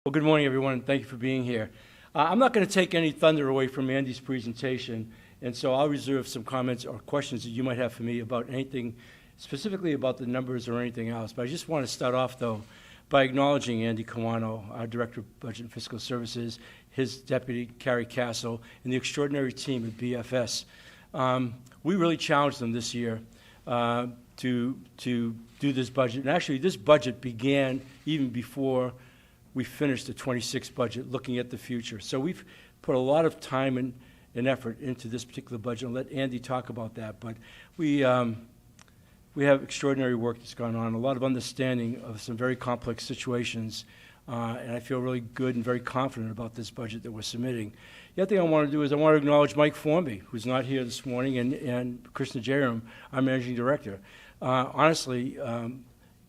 Well, good morning, everyone, and thank you for being here. I'm not going to take any thunder away from Andy's presentation, and so I'll reserve some comments or questions that you might have for me about anything, specifically about the numbers or anything else. But I just want to start off, though, by acknowledging Andy Kawano, our Director of Budget and Fiscal Services, his deputy, Carrie Castle, and the extraordinary team at BFS. We really challenged them this year to do this budget. And actually, this budget began even before we finished the 26 budget, looking at the future. So we've put a lot of time and effort into this particular budget. I'll let Andy talk about that. But we have extraordinary work that's gone on, a lot of understanding of some very complex situations, and I feel really good and very confident about this budget that we're submitting. The other thing I want to do is I want to acknowledge Mike Formby, who's not here this morning, and Krishna Jairam, our Managing Director. Honestly,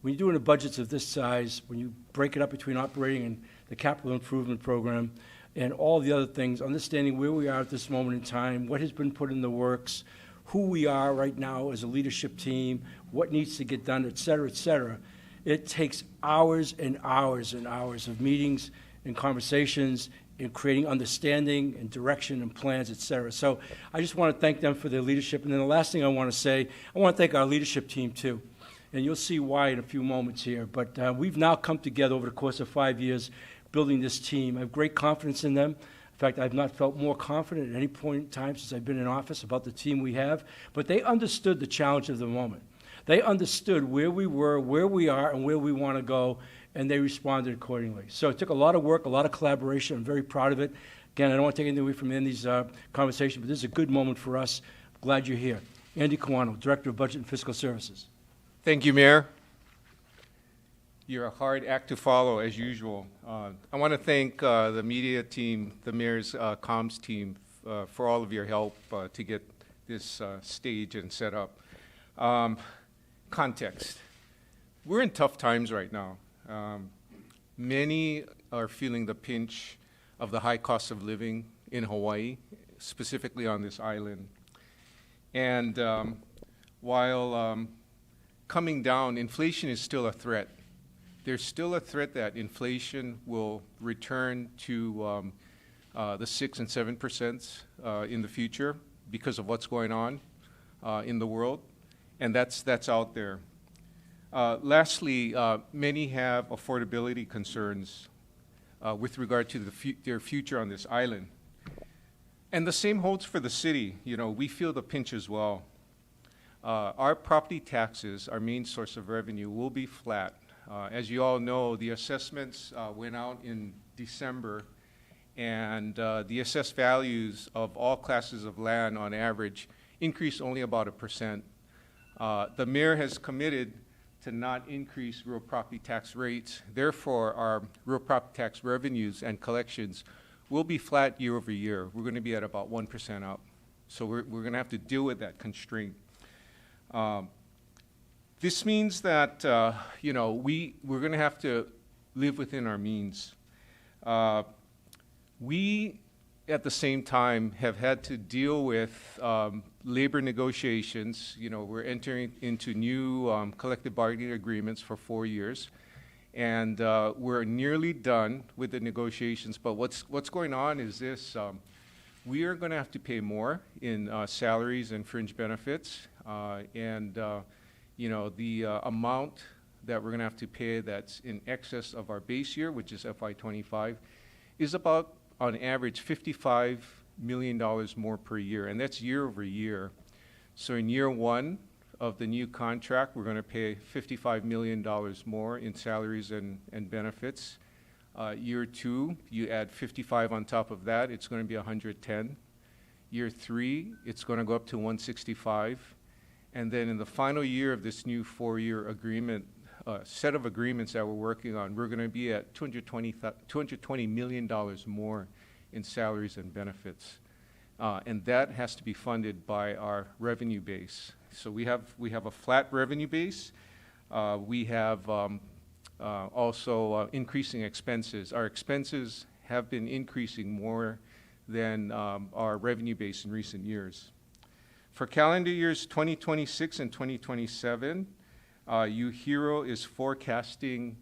when you're doing the budgets of this size, when you break it up between operating and the capital improvement program and all the other things, understanding where we are at this moment in time, what has been put in the works, who we are right now as a leadership team, what needs to get done, et cetera, it takes hours and hours and hours of meetings and conversations and creating understanding and direction and plans, et cetera. So I just want to thank them for their leadership. And then the last thing I want to say, I want to thank our leadership team too. And you'll see why in a few moments here. But we've now come together over the course of 5 years building this team. I have great confidence in them. In fact, I've not felt more confident at any point in time since I've been in office about the team we have. But they understood the challenge of the moment. They understood where we were, where we are, and where we want to go, and they responded accordingly. So it took a lot of work, a lot of collaboration. I'm very proud of it. Again, I don't want to take anything away from Andy's conversation, but this is a good moment for us. I'm glad you're here. Andy Kawano, Director of Budget and Fiscal Services. Thank you, Mayor. You're a hard act to follow, as usual. I want to thank the media team, the Mayor's comms team, for all of your help to get this stage and set up. Context. We're in tough times right now. Many are feeling the pinch of the high cost of living in Hawaii, specifically on this island. And while coming down, inflation is still a threat. There's still a threat that inflation will return to the 6 and 7% in the future because of what's going on in the world, and that's out there. Lastly, many have affordability concerns with regard to their future on this island. And the same holds for the city. You know, we feel the pinch as well. Our property taxes, our main source of revenue, will be flat. As you all know, the assessments went out in December, and the assessed values of all classes of land on average increased only about 1%. The mayor has committed to not increase real property tax rates. Therefore, our real property tax revenues and collections will be flat year over year. We're going to be at about 1% up. So we're going to have to deal with that constraint. This means that we're going to have to live within our means. We, at the same time, have had to deal with labor negotiations. You know, we're entering into new collective bargaining agreements for 4 years, and we're nearly done with the negotiations. But what's going on is this: we are going to have to pay more in salaries and fringe benefits. The amount that we're going to have to pay that's in excess of our base year, which is FY25, is about, on average, $55 million more per year, and that's year over year. So in year one of the new contract, we're going to pay $55 million more in salaries and benefits. Year two, you add 55 on top of that, it's going to be 110. Year three, it's going to go up to 165. And then in the final year of this new 4-year agreement, set of agreements that we're working on, we're going to be at $220 million more in salaries and benefits. And that has to be funded by our revenue base. So we have a flat revenue base. We have also increasing expenses. Our expenses have been increasing more than our revenue base in recent years. For calendar years 2026 and 2027, UHERO is forecasting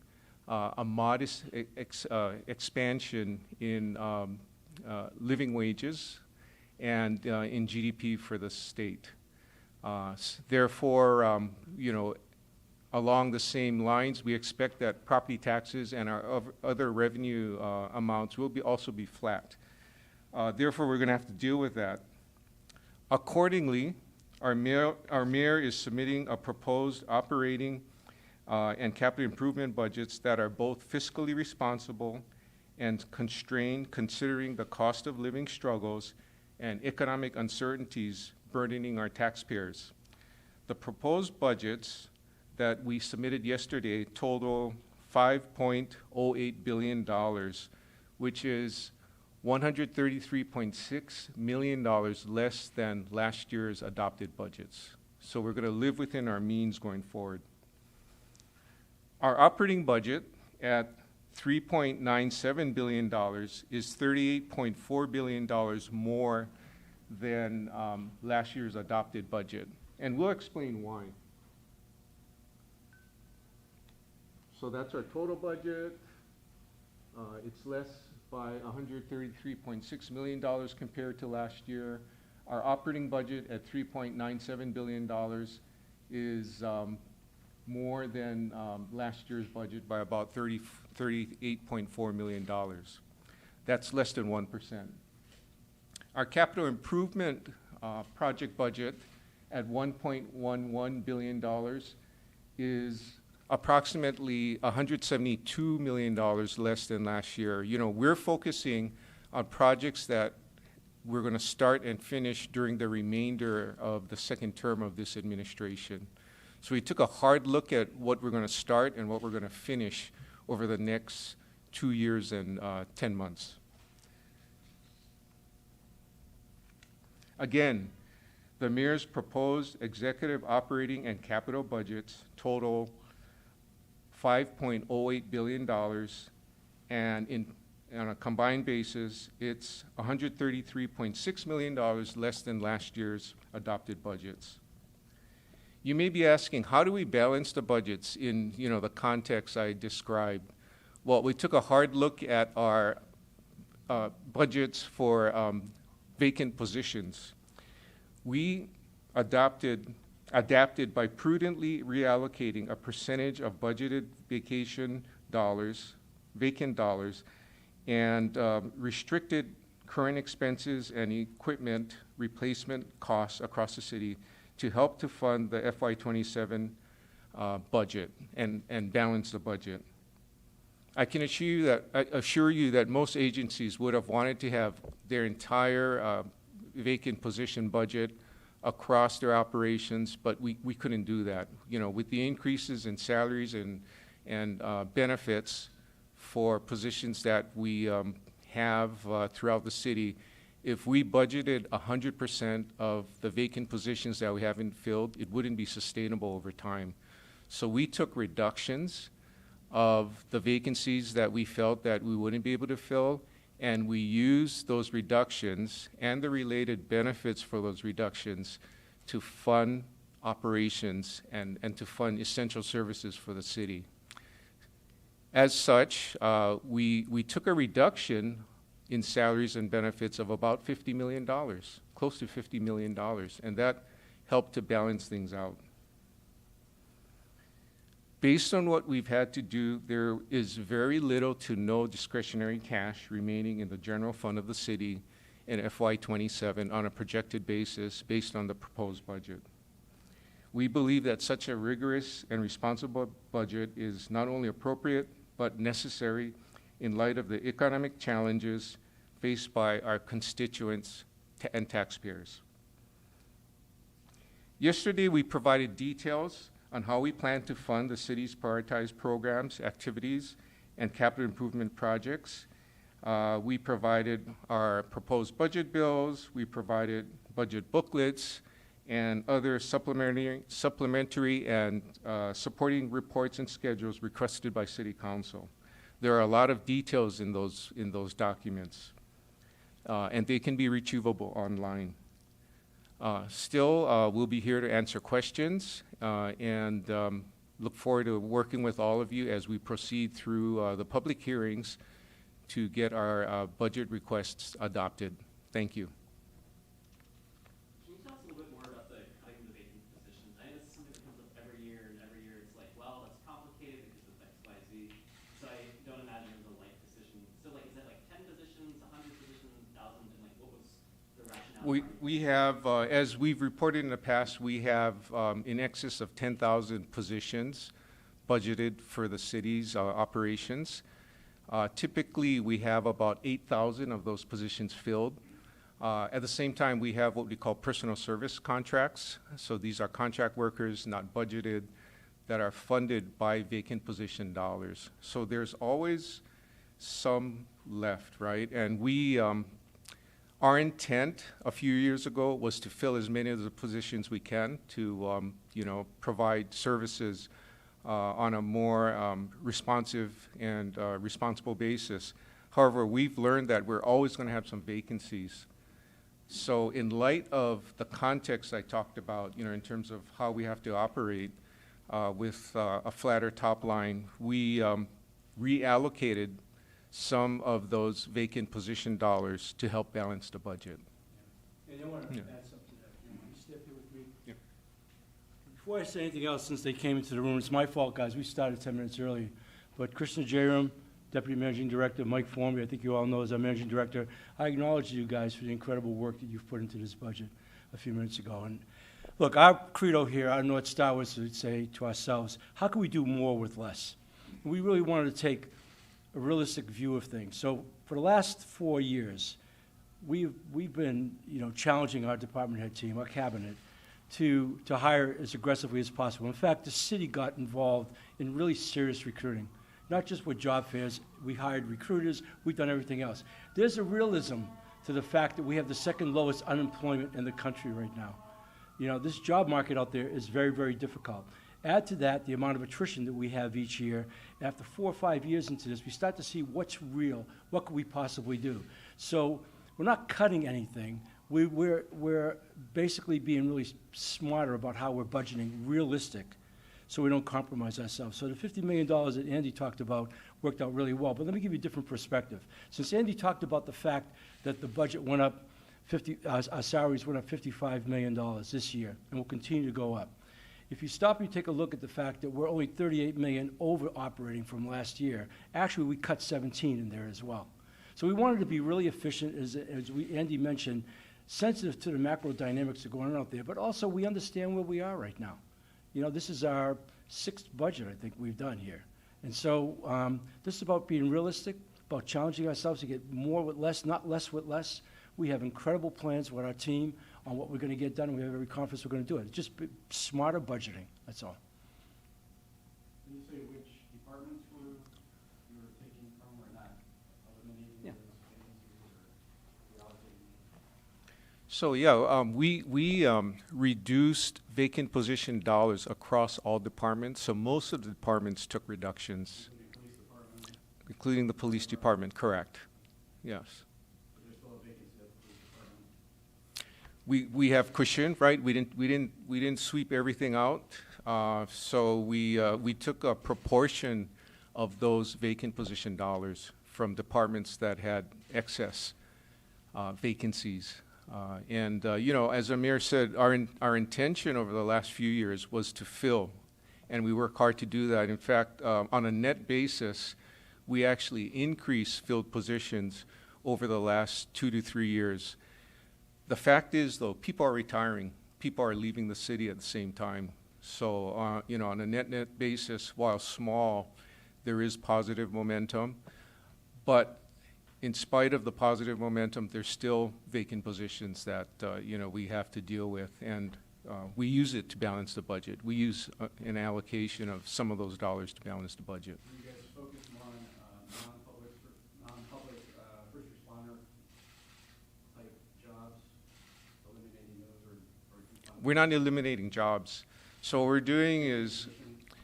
a modest expansion in living wages and in GDP for the state. Therefore, along the same lines, we expect that property taxes and our other revenue amounts will also be flat. Therefore, we're going to have to deal with that. Accordingly, our mayor is submitting a proposed operating and capital improvement budgets that are both fiscally responsible and constrained, considering the cost of living struggles and economic uncertainties burdening our taxpayers. The proposed budgets that we submitted yesterday total $5.08 billion, which is $133.6 million less than last year's adopted budgets. So we're going to live within our means going forward. Our operating budget at $3.97 billion is $38.4 billion more than last year's adopted budget. And we'll explain why. So that's our total budget. It's less by $133.6 million compared to last year. Our operating budget at $3.97 billion is more than last year's budget by about $38.4 million. That's less than 1%. Our capital improvement project budget at $1.11 billion is approximately $172 million less than last year. We're focusing on projects that we're going to start and finish during the remainder of the second term of this administration. So we took a hard look at what we're going to start and what we're going to finish over the next 2 years and 10 months. Again, the mayor's proposed executive operating and capital budgets total $5.08 billion, and on a combined basis, it's $133.6 million less than last year's adopted budgets. You may be asking, how do we balance the budgets in the context I described? Well, we took a hard look at our budgets for vacant positions. We adapted by prudently reallocating a percentage of budgeted vacant dollars, and restricted current expenses and equipment replacement costs across the city to help to fund the FY27 budget and balance the budget. I can assure you that most agencies would have wanted to have their entire vacant position budget across their operations, but we couldn't do that. With the increases in salaries and benefits for positions that we have throughout the city, if we budgeted 100% of the vacant positions that we haven't filled, it wouldn't be sustainable over time. So we took reductions of the vacancies that we felt that we wouldn't be able to fill, and we used those reductions and the related benefits for those reductions to fund operations and to fund essential services for the city. As such, we took a reduction in salaries and benefits of about $50 million, close to $50 million, and that helped to balance things out. Based on what we've had to do, there is very little to no discretionary cash remaining in the general fund of the city in FY27 on a projected basis based on the proposed budget. We believe that such a rigorous and responsible budget is not only appropriate but necessary in light of the economic challenges faced by our constituents and taxpayers. Yesterday, we provided details on how we plan to fund the city's prioritized programs, activities, and capital improvement projects. We provided our proposed budget bills, we provided budget booklets, and other supplementary and supporting reports and schedules requested by City Council. There are a lot of details in those documents, and they can be retrievable online. Still, we'll be here to answer questions, and look forward to working with all of you as we proceed through the public hearings to get our budget requests adopted. Thank you. Can you tell us a little bit more about the cutting the vacant positions? I know this is something that comes up every year, and every year it's like, well, that's complicated because of X, Y, Z. So I don't imagine it was a light decision. So like, is that like 10 positions, 100 positions, 1,000, and like, what was the rationale? We have, as we've reported in the past, we have in excess of 10,000 positions budgeted for the city's operations. Typically, we have about 8,000 of those positions filled. At the same time, we have what we call personal service contracts. So these are contract workers, not budgeted, that are funded by vacant position dollars. So there's always some left, right? And we, our intent a few years ago was to fill as many of the positions we can to, you know, provide services on a more responsive and responsible basis. However, we've learned that we're always going to have some vacancies. So in light of the context I talked about, you know, in terms of how we have to operate with a flatter top line, we reallocated some of those vacant position dollars to help balance the budget. And I want to Yeah. add something to that. Can you step here with me? Yeah. Before I say anything else, since they came into the room, it's my fault, guys. We started 10 minutes early. But Krishna Jairam, Deputy Managing Director, Mike Formby, I think you all know as our Managing Director, I acknowledge you guys for the incredible work that you've put into this budget a few minutes ago. And look, our credo here, our North Star was to say to ourselves, how can we do more with less? And we really wanted to take a realistic view of things. So for the last 4 years, we've been, you know, challenging our department head team, our cabinet, to hire as aggressively as possible. In fact, the city got involved in really serious recruiting, not just with job fairs. We hired recruiters. We've done everything else. There's a realism to the fact that we have the second lowest unemployment in the country right now. You know, this job market out there is very, very difficult. Add to that the amount of attrition that we have each year. After 4 or 5 years into this, we start to see what's real, what could we possibly do. So we're not cutting anything. We're basically being really smarter about how we're budgeting, realistic, so we don't compromise ourselves. So the $50 million that Andy talked about worked out really well. But let me give you a different perspective. Since Andy talked about the fact that the budget went up, our salaries went up $55 million this year, and will continue to go up. If you stop and you take a look at the fact that we're only $38 million over operating from last year, actually we cut 17 in there as well. So we wanted to be really efficient, as Andy mentioned, sensitive to the macro dynamics that are going on out there, but also we understand where we are right now. You know, this is our 6th budget, I think, we've done here. And so this is about being realistic, about challenging ourselves to get more with less, not less with less. We have incredible plans with our team on what we're going to get done, and we have every confidence we're going to do it. It's just smarter budgeting, that's all. Can you say which departments you were taking from or not eliminating Yeah. those vacancies or reallocating? So yeah, we reduced vacant position dollars across all departments. So most of the departments took reductions, including the police department. Correct. Yes. But there's still a vacancy at the police department. We have cushion, right? We didn't sweep everything out. So we took a proportion of those vacant position dollars from departments that had excess vacancies. You know, as Amir said, our intention over the last few years was to fill, and we work hard to do that. In fact, on a net basis, we actually increased filled positions over the last 2 to 3 years. The fact is, though, people are retiring. People are leaving the city at the same time. So, you know, on a net basis, while small, there is positive momentum. But in spite of the positive momentum, there's still vacant positions that, you know, we have to deal with. And we use it to balance the budget. We use an allocation of some of those dollars to balance the budget. Do you guys focus more on non-public first responder type jobs, eliminating those or keep on? We're not eliminating jobs. So what we're doing is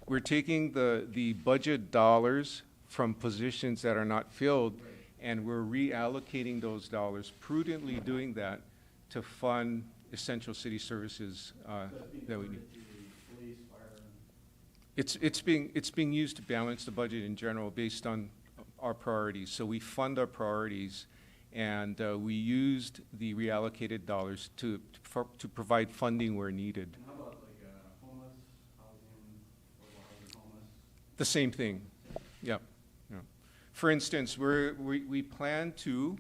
we're taking the budget dollars from positions that are not filled, and we're reallocating those dollars, prudently doing that, to fund essential city services So that's being that we need. diverted to the police, fire, and It's being used to balance the budget in general based on our priorities. So we fund our priorities, and we used the reallocated dollars to provide funding where needed. And how about like homeless, housing, affordable housing, homeless? The same thing. Yep. Yeah. For instance, we plan to,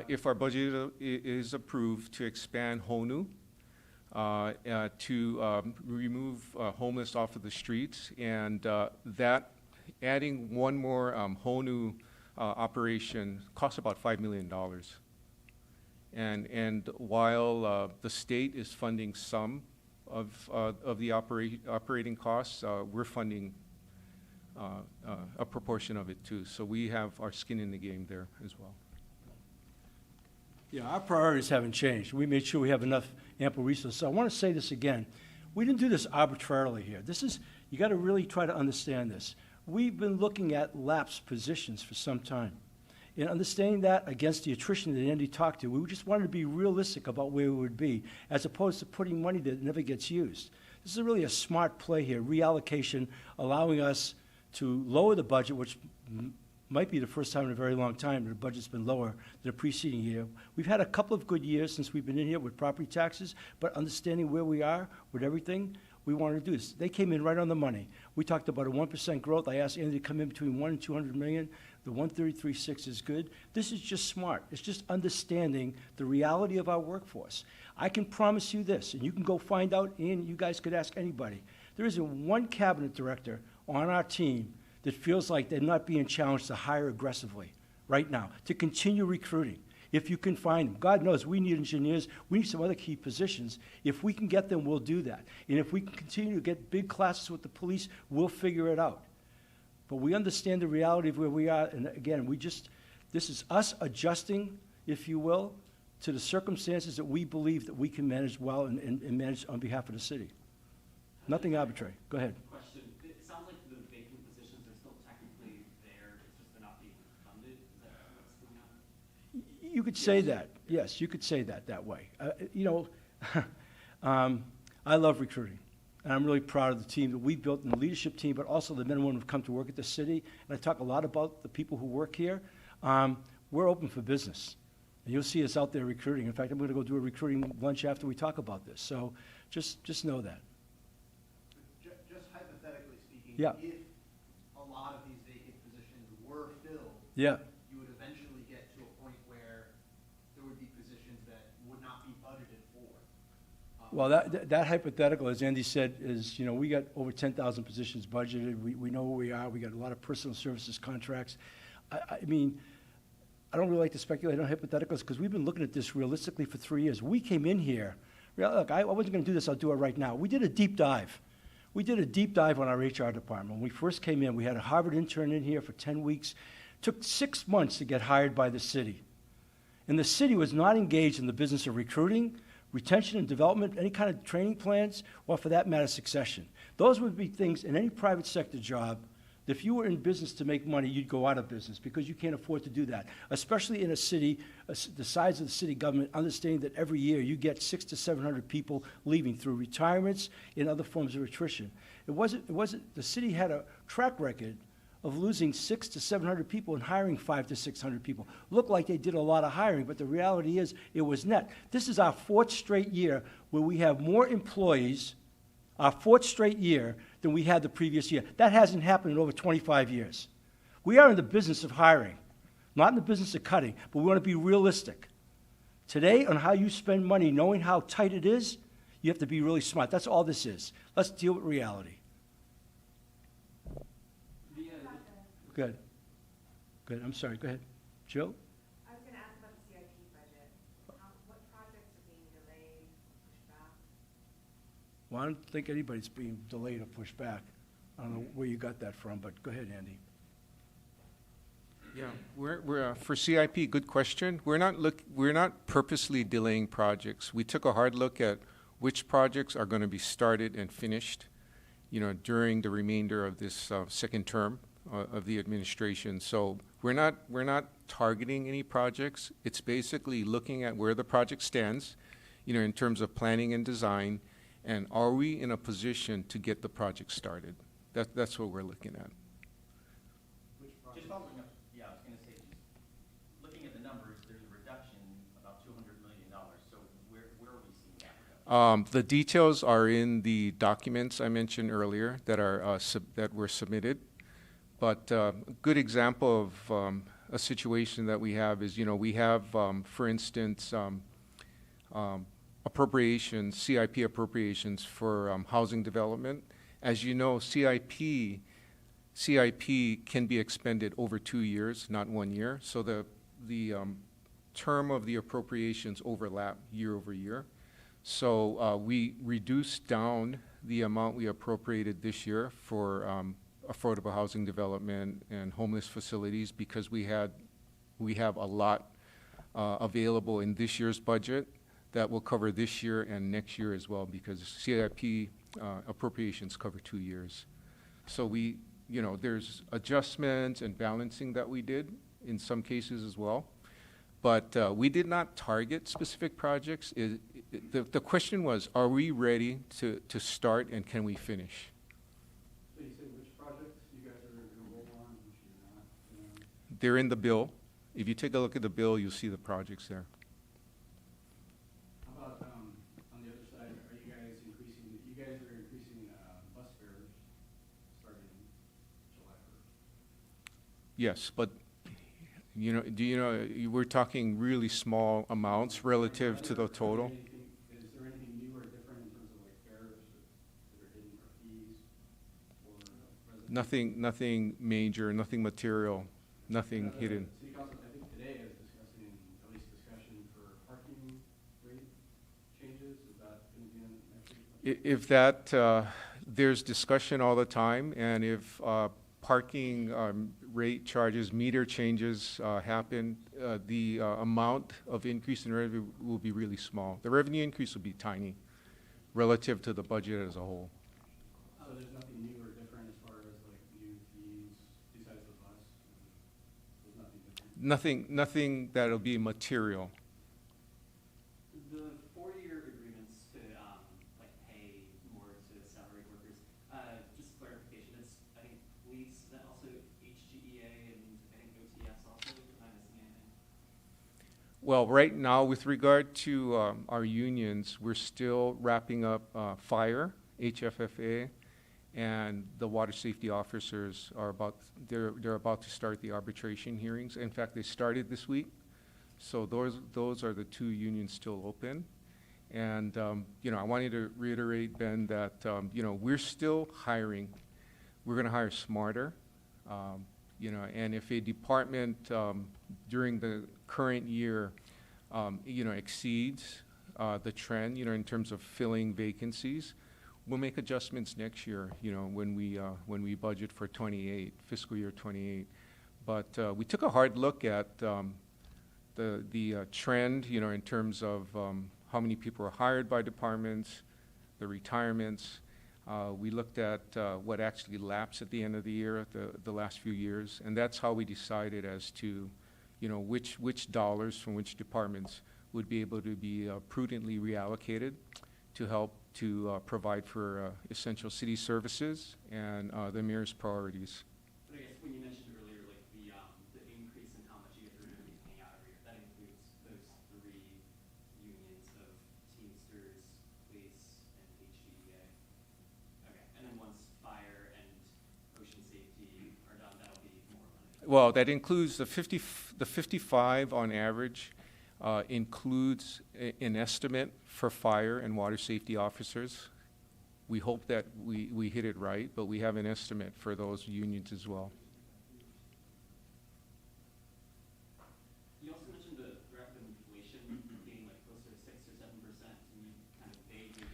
if our budget is approved, to expand HONU, to remove homeless off of the streets, and that adding one more HONU operation costs about $5 million. And while the state is funding some of the operating costs, we're funding a proportion of it too. So we have our skin in the game there as well. Yeah, our priorities haven't changed. We made sure we have enough ample resources. So I want to say this again. We didn't do this arbitrarily here. This is, you got to really try to understand this. We've been looking at lapsed positions for some time. And understanding that against the attrition that Andy talked to, we just wanted to be realistic about where we would be, as opposed to putting money that never gets used. This is really a smart play here, reallocation, allowing us to lower the budget, which might be the first time in a very long time that the budget's been lower than the preceding year. We've had a couple of good years since we've been in here with property taxes, but understanding where we are with everything, we wanted to do this. They came in right on the money. We talked about a 1% growth. I asked Andy to come in between 1 and 200 million. The 133.6 is good. This is just smart. It's just understanding the reality of our workforce. I can promise you this, and you can go find out, and you guys could ask anybody. There isn't one cabinet director on our team that feels like they're not being challenged to hire aggressively right now, to continue recruiting. If you can find them. God knows we need engineers. We need some other key positions. If we can get them, we'll do that. And if we can continue to get big classes with the police, we'll figure it out. But we understand the reality of where we are. And again, this is us adjusting, if you will, to the circumstances that we believe that we can manage well and manage on behalf of the city. Nothing arbitrary. Go ahead. Question. It sounds like the vacant positions are still technically there, it's just they're not being funded. Is that what's going on? You could say that. Yes, you could say that way. I love recruiting. And I'm really proud of the team that we've built, and the leadership team, but also the men and women who've come to work at the city. And I talk a lot about the people who work here. We're open for business. And you'll see us out there recruiting. In fact, I'm going to go do a recruiting lunch after we talk about this. So just know that. Just hypothetically speaking, Yeah. if a lot of these vacant positions were filled, Yeah. you would eventually get to a point where there would be positions that would not be budgeted for. Well, that hypothetical, as Andy said, is, we got over 10,000 positions budgeted. We know where we are. We got a lot of personal services contracts. I mean, I don't really like to speculate on hypotheticals because we've been looking at this realistically for 3 years. We came in here, look, I wasn't going to do this, I'll do it right now. We did a deep dive. We did a deep dive on our HR department. When we first came in, we had a Harvard intern in here for 10 weeks. Took 6 months to get hired by the city. And the city was not engaged in the business of recruiting, retention and development, any kind of training plans, or for that matter, succession. Those would be things in any private sector job that if you were in business to make money, you'd go out of business because you can't afford to do that, especially in a city the size of the city government, understanding that every year you get 600 to 700 people leaving through retirements and other forms of attrition. The city had a track record of losing 600 to 700 people and hiring 500 to 600 people. Looked like they did a lot of hiring, but the reality is it was net. This is our 4th straight year where we have more employees, our 4th straight year, than we had the previous year. That hasn't happened in over 25 years. We are in the business of hiring, not in the business of cutting, but we want to be realistic. Today, on how you spend money, knowing how tight it is, you have to be really smart. That's all this is. Let's deal with reality. Good. Good. I'm sorry. Go ahead. Jill? I was going to ask about the CIP budget. What projects are being delayed, pushed back? Well, I don't think anybody's being delayed or pushed back. I don't know where you got that from, but go ahead, Andy. Yeah, we're for CIP. Good question. We're not purposely delaying projects. We took a hard look at which projects are going to be started and finished, during the remainder of this second term of the administration. So we're not targeting any projects. It's basically looking at where the project stands, in terms of planning and design, and are we in a position to get the project started. That's what we're looking at. Which Just projects? following up, yeah, I was gonna say, just looking at the numbers, there's a reduction about $200 million. So where are we seeing that reduction? The details are in the documents I mentioned earlier that are that were submitted. But a good example of a situation that we have is, we have, for instance, appropriations, CIP appropriations for housing development. As you know, CIP can be expended over 2 years, not 1 year. So the term of the appropriations overlap year over year. So we reduced down the amount we appropriated this year for affordable housing development and homeless facilities because we have a lot available in this year's budget that will cover this year and next year as well because CIP appropriations cover 2 years. So there's adjustments and balancing that we did in some cases as well. But we did not target specific projects. The question was, are we ready to start and can we finish? So you said which projects you guys are gonna roll on, which you're not? They're in the bill. If you take a look at the bill, you'll see the projects there. How about, on the other side, are you guys increasing, bus fares starting July 1st? Yes, but we're talking really small amounts relative to the total. Is there anything new or different in terms of like fares that are hidden or fees or residents? Nothing major, nothing material, nothing hidden. City Council, I think today is discussing, at least discussion for parking rate changes. Is that going to be in next week's budget? If that, there's discussion all the time, and if parking rate charges, meter changes happen, the amount of increase in revenue will be really small. The revenue increase will be tiny relative to the budget as a whole. So there's nothing new or different as far as like new fees besides the bus? There's nothing different? Nothing that'll be material. The 4-year agreements to like pay more to salaried workers. Just clarification, it's I think police, is that also HGEA and I think OTS also? Am I missing anything? Well, right now, with regard to our unions, we're still wrapping up fire, HFFA, and the water safety officers are they're about to start the arbitration hearings. In fact, they started this week. So those are the 2 unions still open. And, I wanted to reiterate, Ben, that, we're still hiring. We're going to hire smarter. And if a department during the current year, exceeds the trend, in terms of filling vacancies, we'll make adjustments next year, when we budget for fiscal year 28. But we took a hard look at the trend, in terms of how many people are hired by departments, the retirements. We looked at what actually lapsed at the end of the year, the last few years, and that's how we decided as to, which dollars from which departments would be able to be prudently reallocated to help to provide for essential city services and the mayor's priorities. But I guess when you mentioned earlier, like the increase in how much you guys are going to be paying out every year, that includes those 3 unions of Teamsters, police, and HGEA. Okay, and then once fire and ocean safety are done, that'll be more money. Well, that includes the 55 on average, includes an estimate for fire and water safety officers. We hope that we hit it right, but we have an estimate for those unions as well. You also mentioned the threat of inflation being like close to 6 or 7%. Can you kind of vaguely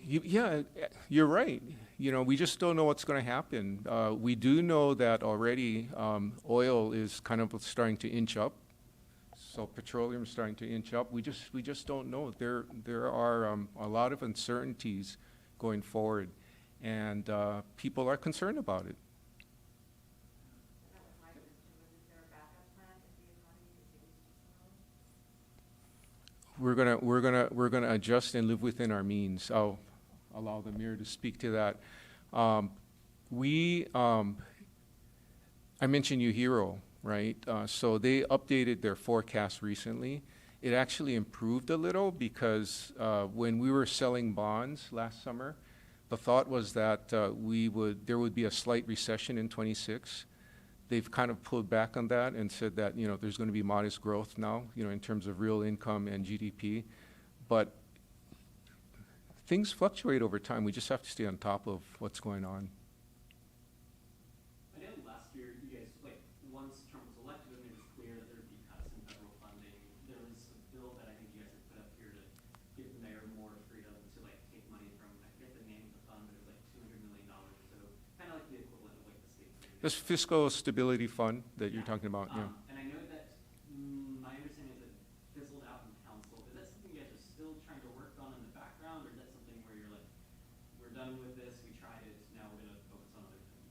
Yeah, you're right. We just don't know what's going to happen. We do know that already oil is kind of starting to inch up. So petroleum is starting to inch up. We just don't know. There are a lot of uncertainties going forward, and people are concerned about it. That was my question, was there a backup plan if the economy continues to slow? We're gonna adjust and live within our means. allow the mayor to speak to that. I mentioned UHERO, right? So they updated their forecast recently. It actually improved a little because when we were selling bonds last summer, the thought was that there would be a slight recession in '26. They've kind of pulled back on that and said that, there's going to be modest growth now, in terms of real income and GDP. But things fluctuate over time. We just have to stay on top of what's going on. I know last year you guys, once Trump was elected, it was clear that there would be cuts in federal funding. There was a bill that I think you guys had put up here to give the mayor more freedom to take money from, I forget the name of the fund, but it was $200 million or so, kind of like the equivalent of the state. This fiscal stability fund that you're talking about, yeah. And I know that my understanding is that fizzled out in council. Is that something you guys are still trying to work on in the background, or is that something where you're we're done with this, we tried it, now we're going to focus on other things?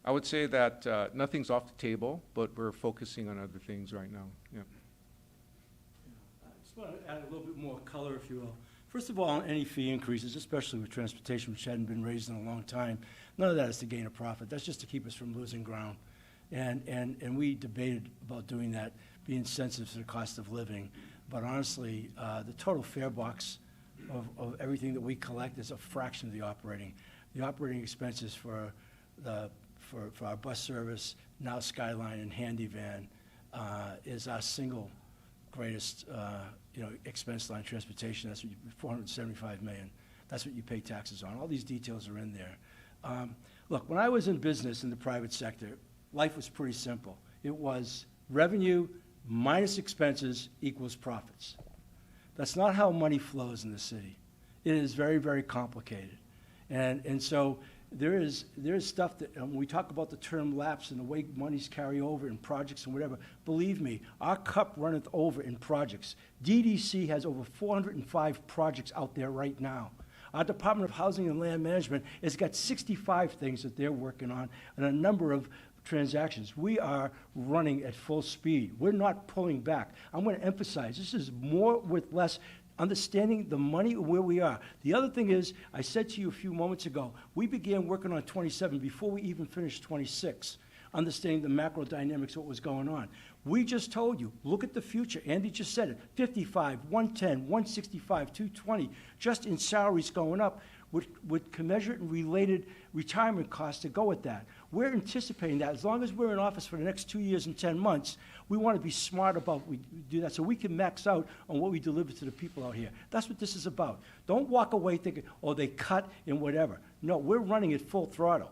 I would say that nothing's off the table, but we're focusing on other things right now, yeah. I just want to add a little bit more color, if you will. First of all, on any fee increases, especially with transportation, which hadn't been raised in a long time, none of that is to gain a profit. That's just to keep us from losing ground. And we debated about doing that, being sensitive to the cost of living. But honestly, the total fare box of everything that we collect is a fraction of the operating. The operating expenses for our bus service, now Skyline and Handy Van, is our single greatest expense line. Transportation. That's what $475 million. That's what you pay taxes on. All these details are in there. Look, when I was in business in the private sector, life was pretty simple. It was revenue minus expenses equals profits. That's not how money flows in the city. It is very, very complicated. And so there is stuff that, when we talk about the term lapse and the way monies carry over in projects and whatever, believe me, our cup runneth over in projects. DDC has over 405 projects out there right now. Our Department of Housing and Land Management has got 65 things that they're working on and a number of transactions. We are running at full speed. We're not pulling back. I'm going to emphasize, this is more with less, understanding the money where we are. The other thing is, I said to you a few moments ago, we began working on 27 before we even finished 26, understanding the macro dynamics of what was going on. We just told you, look at the future. Andy just said it, 55, 110, 165, 220, just in salaries going up with commensurate and related retirement costs to go with that. We're anticipating that. As long as we're in office for the next 2 years and 10 months, we want to be smart about what we do that so we can max out on what we deliver to the people out here. That's what this is about. Don't walk away thinking, oh, they cut and whatever. No, we're running at full throttle.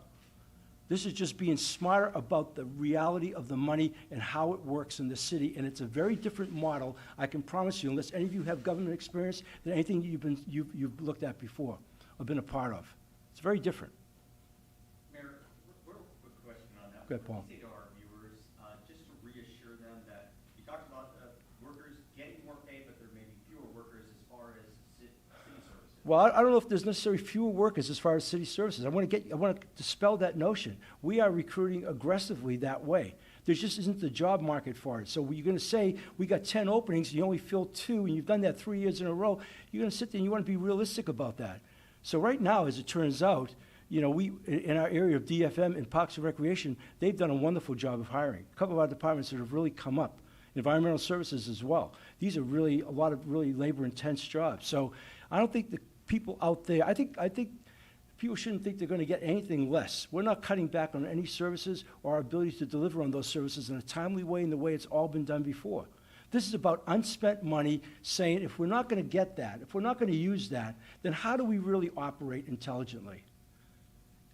This is just being smarter about the reality of the money and how it works in the city, and it's a very different model, I can promise you, unless any of you have government experience, than anything you've looked at before or been a part of. It's very different. Mayor, real quick question on that. Go ahead, Paul. What do you say to our viewers, just to reassure them that you talked about workers getting more pay, but there may be fewer workers as far as city services? Well, I don't know if there's necessarily fewer workers as far as city services. I want to dispel that notion. We are recruiting aggressively that way. There just isn't the job market for it. So you're going to say, we got 10 openings, you only filled 2, and you've done that 3 years in a row. You're going to sit there and you want to be realistic about that. So right now, as it turns out, we, in our area of DFM and Parks and Recreation, they've done a wonderful job of hiring. A couple of our departments that have really come up. Environmental services as well. These are really a lot of really labor-intense jobs. So I don't think the people out there, I think people shouldn't think they're going to get anything less. We're not cutting back on any services or our ability to deliver on those services in a timely way in the way it's all been done before. This is about unspent money, saying if we're not going to get that, if we're not going to use that, then how do we really operate intelligently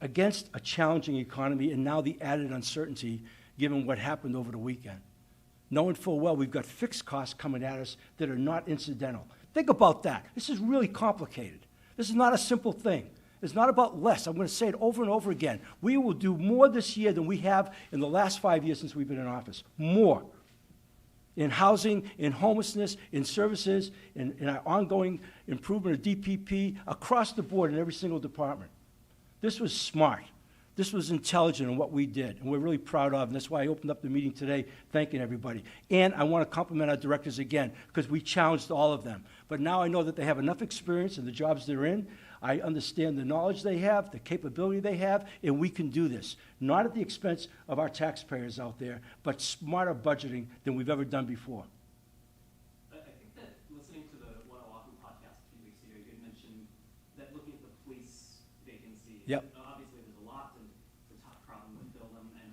against a challenging economy and now the added uncertainty given what happened over the weekend? Knowing full well we've got fixed costs coming at us that are not incidental. Think about that. This is really complicated. This is not a simple thing. It's not about less. I'm going to say it over and over again. We will do more this year than we have in the last 5 years since we've been in office. More. In housing, in homelessness, in services, in our ongoing improvement of DPP, across the board in every single department. This was smart. This was intelligent in what we did, and we're really proud of, and that's why I opened up the meeting today thanking everybody. And I want to compliment our directors again, because we challenged all of them. But now I know that they have enough experience in the jobs they're in. I understand the knowledge they have, the capability they have, and we can do this. Not at the expense of our taxpayers out there, but smarter budgeting than we've ever done before. I think that listening to the One Oahu podcast a few weeks ago, you had mentioned that looking at the police vacancies. Yep. Obviously, there's a lot, and it's a tough problem to fill them, and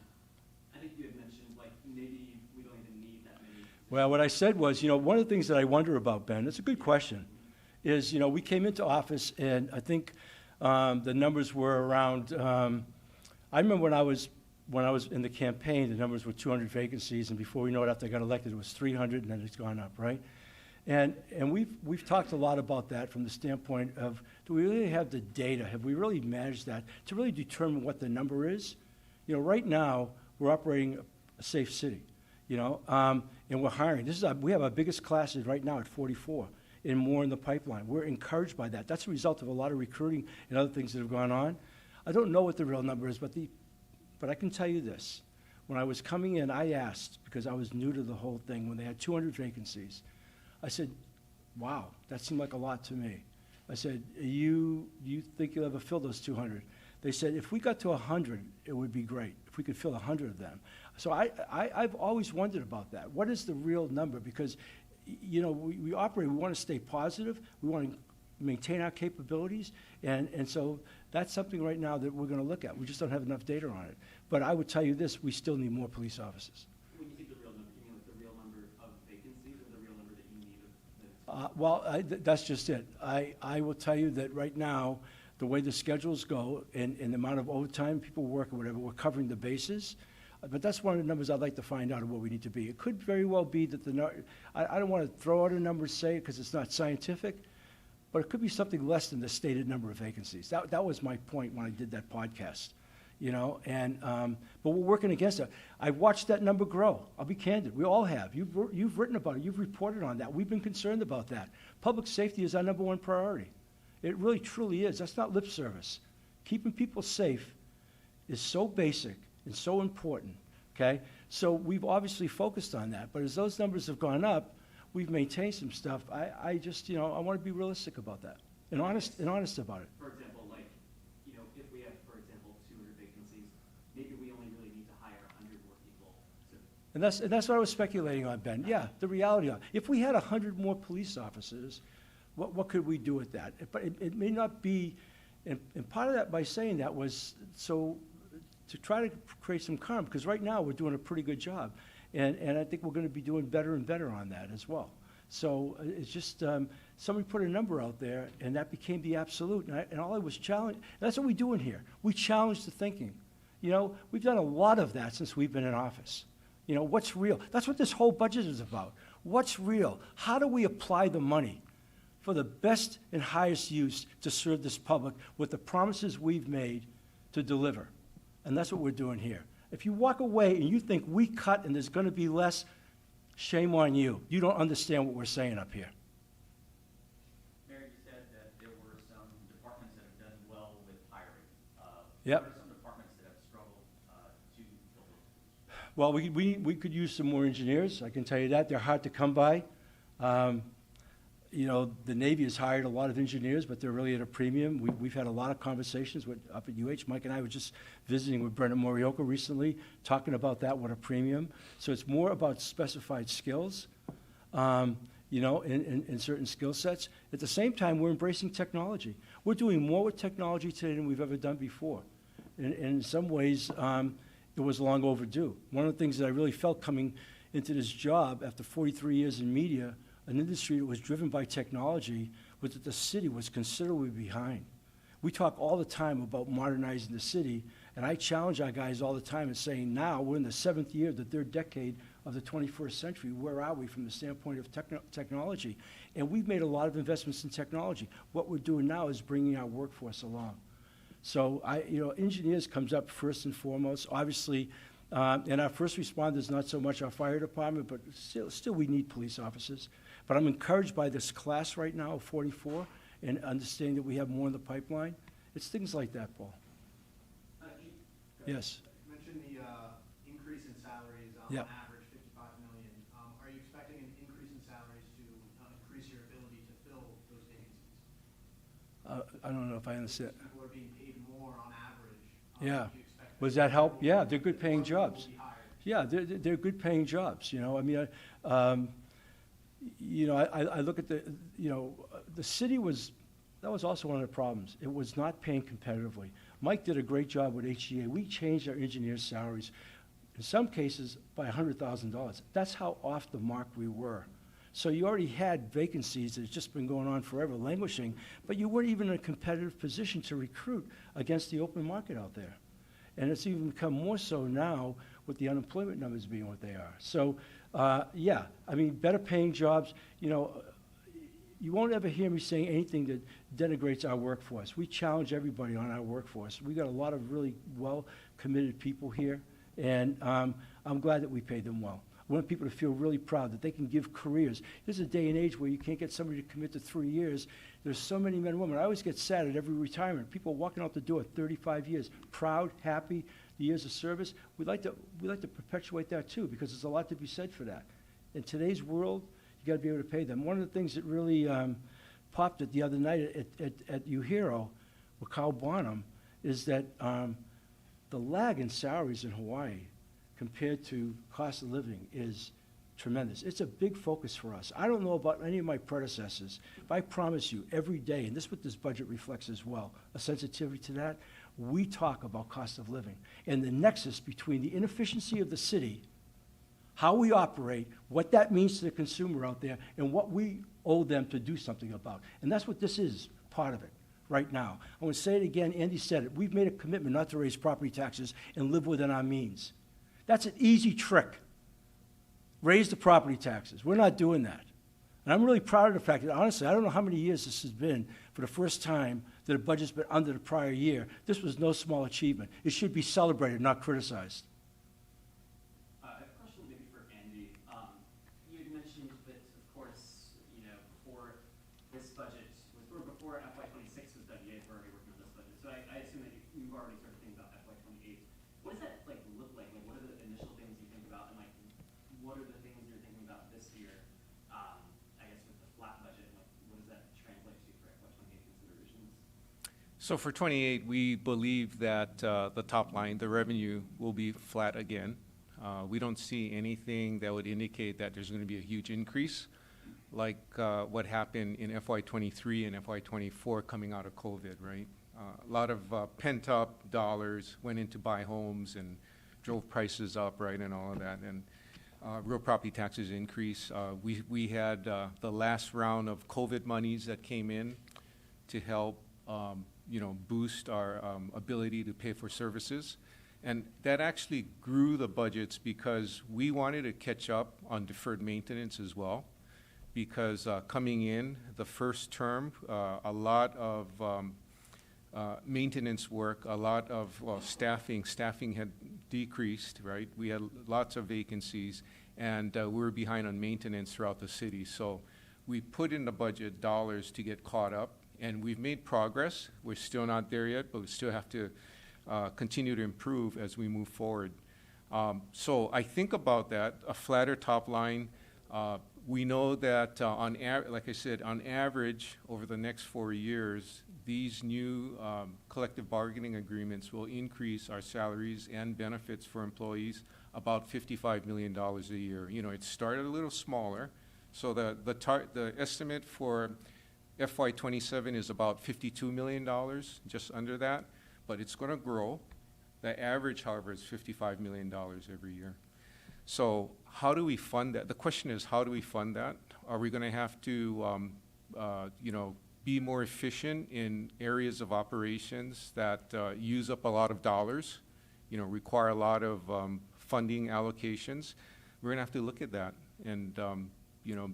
I think you had mentioned, like, maybe we don't even need that many. Well, what I said was, one of the things that I wonder about, Ben, it's a good question, is, we came into office, and I think the numbers were around, I remember when I was in the campaign, the numbers were 200 vacancies, and before we know it, after I got elected, it was 300, and then it's gone up, right? And we've talked a lot about that from the standpoint of, do we really have the data? Have we really managed that to really determine what the number is? Right now, we're operating a safe city, and we're hiring. We have our biggest classes right now at 44, and more in the pipeline. We're encouraged by that. That's a result of a lot of recruiting and other things that have gone on. I don't know what the real number is, but I can tell you this. When I was coming in, I asked, because I was new to the whole thing, when they had 200 vacancies, I said, wow, that seemed like a lot to me. I said, you think you'll ever fill those 200? They said, if we got to 100, it would be great, if we could fill 100 of them. So I've always wondered about that. What is the real number? Because, we operate, we want to stay positive, we want to maintain our capabilities, and so that's something right now that we're going to look at. We just don't have enough data on it. But I would tell you this, we still need more police officers. When you think the real number, you mean like the real number of vacancies or the real number that you need? That's just it. I will tell you that right now, the way the schedules go and the amount of overtime people work or whatever, we're covering the bases. But that's one of the numbers I'd like to find out of what we need to be. It could very well be that I don't want to throw out a number, say it, because it's not scientific, but it could be something less than the stated number of vacancies. That was my point when I did that podcast, but we're working against it. I've watched that number grow. I'll be candid. We all have. You've written about it. You've reported on that. We've been concerned about that. Public safety is our number one priority. It really, truly is. That's not lip service. Keeping people safe is so basic and so important, okay? So we've obviously focused on that, but as those numbers have gone up, we've maintained some stuff. I just, I want to be realistic about that and honest about it. For example, if we have, for example, 200 vacancies, maybe we only really need to hire 100 more people. And that's what I was speculating on, Ben. Yeah, the reality of it. If we had 100 more police officers, what could we do with that? But it may not be, and part of that by saying that was so to try to create some calm, because right now we're doing a pretty good job. And I think we're going to be doing better and better on that as well. So it's just, somebody put a number out there, and that became the absolute. And all I was challenged, that's what we do in here. We challenge the thinking. We've done a lot of that since we've been in office. What's real? That's what this whole budget is about. What's real? How do we apply the money for the best and highest use to serve this public with the promises we've made to deliver? And that's what we're doing here. If you walk away and you think we cut and there's going to be less, shame on you. You don't understand what we're saying up here. Mayor, you said that there were some departments that have done well with hiring. Yep. What are some departments that have struggled to fill those positions? Well, we could use some more engineers. I can tell you that. They're hard to come by. The Navy has hired a lot of engineers, but they're really at a premium. We've had a lot of conversations up at UH. Mike and I were just visiting with Brendan Morioka recently, talking about that, what a premium. So it's more about specified skills, in certain skill sets. At the same time, we're embracing technology. We're doing more with technology today than we've ever done before. And in some ways, it was long overdue. One of the things that I really felt coming into this job after 43 years in media, an industry that was driven by technology, was that the city was considerably behind. We talk all the time about modernizing the city, and I challenge our guys all the time and saying, now we're in the 7th year, the 3rd decade of the 21st century. Where are we from the standpoint of technology? And we've made a lot of investments in technology. What we're doing now is bringing our workforce along. So engineers comes up first and foremost. Obviously, and our first responders, not so much our fire department, but still we need police officers. But I'm encouraged by this class right now of 44 and understanding that we have more in the pipeline. It's things like that, Paul. Yes. You mentioned the increase in salaries, Yep. on average $55 million. Are you expecting an increase in salaries to increase your ability to fill those vacancies? I don't know if I understand. People are being paid more on average. Yeah. Do you expect Was that help? Yeah, they're good paying more people will jobs. be hired? Yeah, they're good paying jobs, you know, I mean, I look at the city that was also one of the problems. It was not paying competitively. Mike did a great job with HGA. We changed our engineers' salaries, in some cases, by $100,000. That's how off the mark we were. So you already had vacancies that have just been going on forever, languishing, but you weren't even in a competitive position to recruit against the open market out there. And it's even become more so now with the unemployment numbers being what they are. So, yeah, I mean, better paying jobs, you know, you won't ever hear me saying anything that denigrates our workforce. We challenge everybody on our workforce. We got a lot of really well-committed people here, and I'm glad that we pay them well. I want people to feel really proud that they can give careers. This is a day and age where you can't get somebody to commit to 3 years. There's so many men and women. I always get sad at every retirement. People walking out the door at 35 years, proud, happy, the years of service. We'd like to perpetuate that too, because there's a lot to be said for that. In today's world, you got to be able to pay them. One of the things that really popped it the other night at UHERO with Carl Bonham is that the lag in salaries in Hawaii compared to cost of living is tremendous. It's a big focus for us. I don't know about any of my predecessors, but I promise you every day, and this is what this budget reflects as well, a sensitivity to that, we talk about cost of living and the nexus between the inefficiency of the city, how we operate, what that means to the consumer out there, and what we owe them to do something about. And that's what this is, part of it, right now. I want to say it again, Andy said it, we've made a commitment not to raise property taxes and live within our means. That's an easy trick. Raise the property taxes. We're not doing that. And I'm really proud of the fact that, honestly, I don't know how many years this has been for the first time that a budget's been under the prior year. This was no small achievement. It should be celebrated, not criticized. I have a question maybe for Andy. You had mentioned that, of course, you know, before this budget was, or before FY26 was done, you guys were already working on this budget. So I assume that you've already started thinking about FY28. What does that look like? Like, what are the initial things you think about, and what are the things you're thinking about this year? I guess with the flat budget, what does that translate to for FY28 considerations? So for 28, we believe that the top line, the revenue, will be flat again. We don't see anything that would indicate that there's going to be a huge increase, like what happened in FY23 and FY24 coming out of COVID, right? A lot of pent-up dollars went into buy homes and drove prices up, right, and all of that. And real property taxes increase. We had the last round of COVID monies that came in to help boost our ability to pay for services. And that actually grew the budgets because we wanted to catch up on deferred maintenance as well. Because coming in the first term, a lot of maintenance work, a lot of staffing had decreased, right? We had lots of vacancies, and we were behind on maintenance throughout the city. So we put in the budget dollars to get caught up, and we've made progress. We're still not there yet, but we still have to continue to improve as we move forward. So I think about that, a flatter top line. We know that like I said, on average, over the next 4 years, these new collective bargaining agreements will increase our salaries and benefits for employees about $55 million a year. You know, it started a little smaller, so the estimate for FY27 is about $52 million, just under that, but it's going to grow. The average, however, is $55 million every year. So how do we fund that? The question is, how do we fund that? Are we going to have to, be more efficient in areas of operations that use up a lot of dollars, require a lot of funding allocations? We're going to have to look at that and,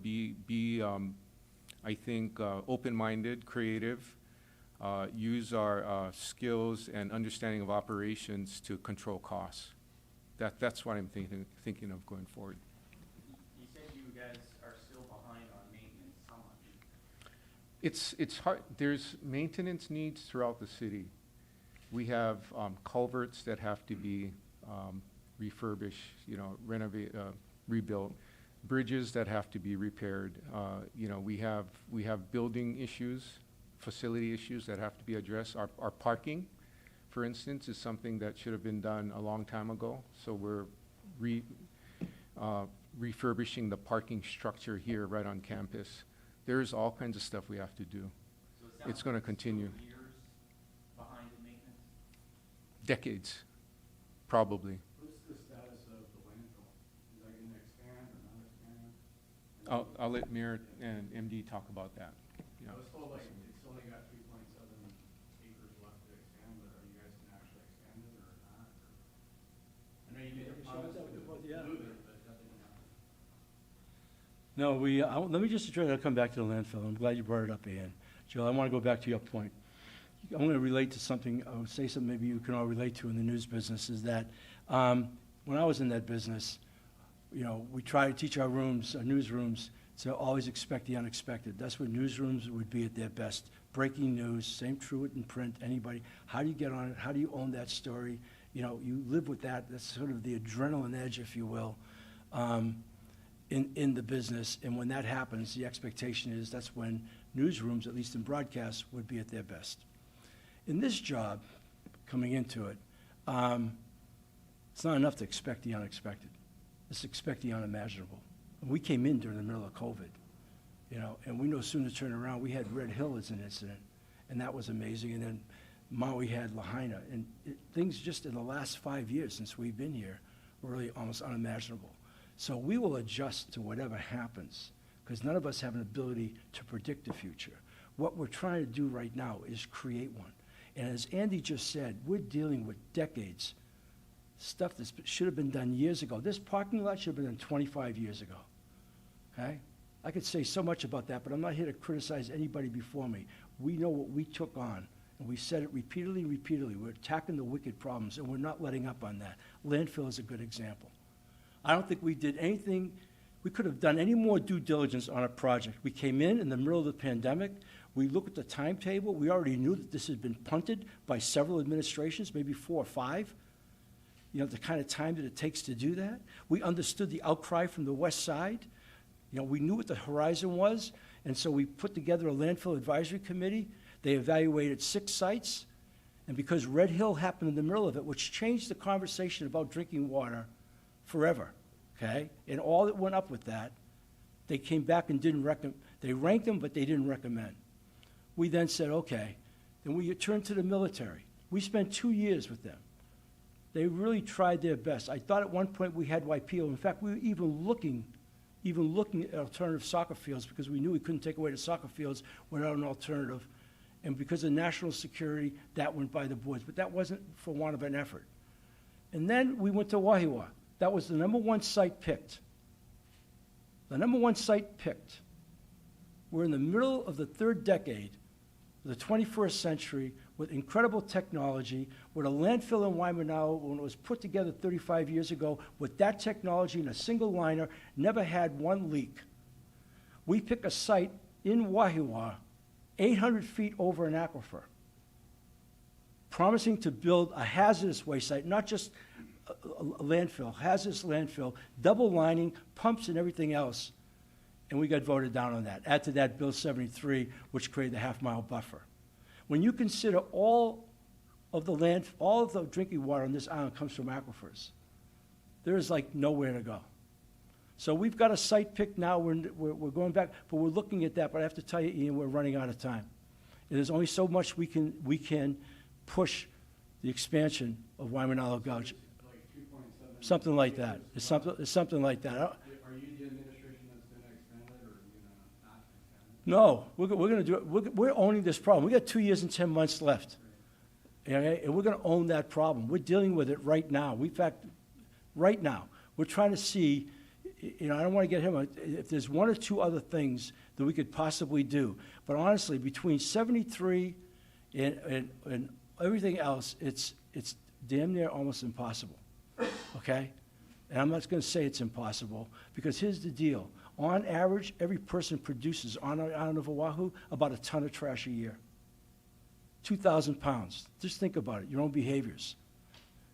be I think, open-minded, creative, use our skills and understanding of operations to control costs. That's what I'm thinking of going forward. You said you guys are still behind on maintenance. How much? It's hard. There's maintenance needs throughout the city. We have culverts that have to be refurbished, rebuilt. Bridges that have to be repaired. We have building issues, facility issues that have to be addressed. Our parking, for instance, is something that should have been done a long time ago. So we're refurbishing the parking structure here right on campus. There's all kinds of stuff we have to do. So it sounds It's gonna like continue. still years behind in maintenance? Decades, probably. What's the status of the landfill? Is that gonna expand or not expand? I'll let Mayor and MD talk about that. I was told like it's only got 3.7 acres left to expand, but are you guys gonna actually expand it or not? I know you made a promise to Yeah. move it, but that didn't happen. No, let me just try to come back to the landfill. I'm glad you brought it up, Ian. Joe, I want to go back to your point. I'm going to relate to something, I would say something maybe you can all relate to in the news business, is that when I was in that business, we try to teach our newsrooms to always expect the unexpected. That's what newsrooms would be at their best. Breaking news, same true in print, anybody. How do you get on it? How do you own that story? You live with that. That's sort of the adrenaline edge, if you will, in the business. And when that happens, the expectation is that's when newsrooms, at least in broadcast, would be at their best. In this job, coming into it, it's not enough to expect the unexpected. It's expect the unimaginable. We came in during the middle of COVID, and we no sooner turned around, we had Red Hill as an incident, and that was amazing. And then Maui had Lahaina, and things just in the last 5 years since we've been here were really almost unimaginable. So we will adjust to whatever happens, because none of us have an ability to predict the future. What we're trying to do right now is create one. And as Andy just said, we're dealing with decades, stuff that should have been done years ago. This parking lot should have been done 25 years ago, okay? I could say so much about that, but I'm not here to criticize anybody before me. We know what we took on, and we said it repeatedly. We're attacking the wicked problems, and we're not letting up on that. Landfill is a good example. I don't think we did anything, we could have done any more due diligence on a project. We came in the middle of the pandemic. We looked at the timetable. We already knew that this had been punted by several administrations, maybe 4 or 5. The kind of time that it takes to do that. We understood the outcry from the west side. We knew what the horizon was, and so we put together a landfill advisory committee. They evaluated 6 sites, and because Red Hill happened in the middle of it, which changed the conversation about drinking water forever, okay? And all that went up with that, they came back and didn't recommend. They ranked them, but they didn't recommend. We then said, okay. Then we turned to the military. We spent 2 years with them. They really tried their best. I thought at one point we had YPO. In fact, we were even looking at alternative soccer fields because we knew we couldn't take away the soccer fields without an alternative. And because of national security, that went by the boards. But that wasn't for want of an effort. And then we went to Wahiawa. That was the #1 site picked. The #1 site picked. We're in the middle of the 3rd decade of the 21st century with incredible technology, with a landfill in Waimanalo, when it was put together 35 years ago, with that technology and a single liner, never had one leak. We pick a site in Wahiawa, 800 feet over an aquifer, promising to build a hazardous waste site, not just a landfill, hazardous landfill, double lining, pumps and everything else, and we got voted down on that. Add to that Bill 73, which created the half-mile buffer. When you consider all of the drinking water on this island comes from aquifers, there is like nowhere to go. So we've got a site picked now. We're going back, but we're looking at that. But I have to tell you, Ian, we're running out of time. And there's only so much we can push the expansion of Waimanalo Gulch. Like 2.7. Something like that. It's something like that. Are you the administration that's going to expand it, or are you going to not expand it? No, we're going to do it. We're owning this problem. We got 2 years and 10 months left, okay? And we're going to own that problem. We're dealing with it right now. In fact, right now, we're trying to see. I don't want to get him. If there's 1 or 2 other things that we could possibly do, but honestly, between 73 and everything else, it's damn near almost impossible. Okay, and I'm not going to say it's impossible because here's the deal: on average, every person produces on the island of Oahu about a ton of trash a year. 2,000 pounds. Just think about it. Your own behaviors.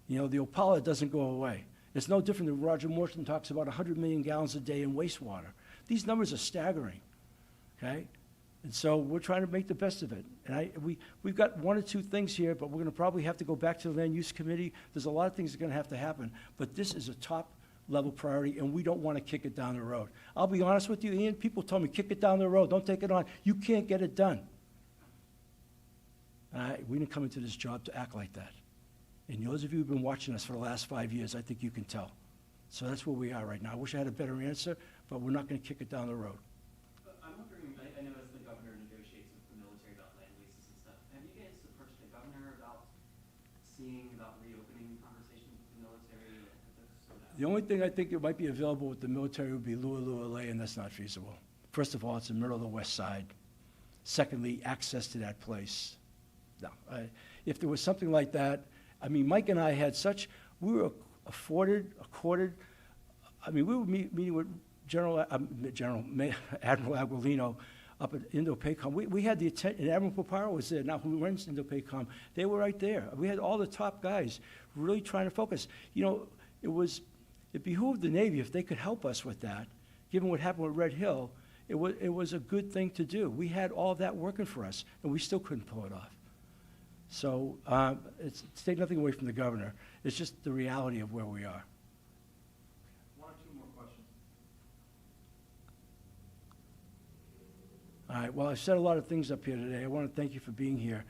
The Opala doesn't go away. It's no different than Roger Morton talks about 100 million gallons a day in wastewater. These numbers are staggering, okay? And so we're trying to make the best of it. And we've got one or two things here, but we're gonna probably have to go back to the land use committee. There's a lot of things that are gonna have to happen, but this is a top-level priority, and we don't wanna kick it down the road. I'll be honest with you, Ian, people tell me, kick it down the road, don't take it on. You can't get it done. We didn't come into this job to act like that. And those of you who've been watching us for the last 5 years, I think you can tell. So that's where we are right now. I wish I had a better answer, but we're not gonna kick it down the road. I'm wondering, I know as the governor negotiates with the military about land leases and stuff, have you guys approached the governor about seeing about reopening conversations with the military? The only thing I think that might be available with the military would be Lualua, and that's not feasible. First of all, it's in the middle of the west side. Secondly, access to that place. No, if there was something like that, I mean, Mike and I had we were accorded, we were meeting with Admiral Aguilino up at Indo-PACOM. We had and Admiral Paparo was there, now who runs Indo-PACOM. They were right there. We had all the top guys really trying to focus. You know, it behooved the Navy if they could help us with that, given what happened with Red Hill. It was a good thing to do. We had all of that working for us, and we still couldn't pull it off. So it's take nothing away from the governor. It's just the reality of where we are. One or two more questions. All right, well, I've said a lot of things up here today. I want to thank you for being here.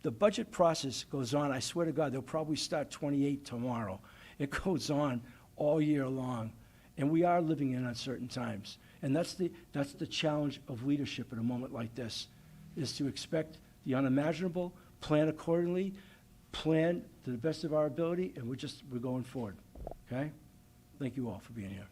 The budget process goes on. I swear to God, they'll probably start 28 tomorrow. It goes on all year long, and we are living in uncertain times. And that's the challenge of leadership at a moment like this, is to expect the unimaginable, plan accordingly, plan to the best of our ability, and we're going forward, okay? Thank you all for being here.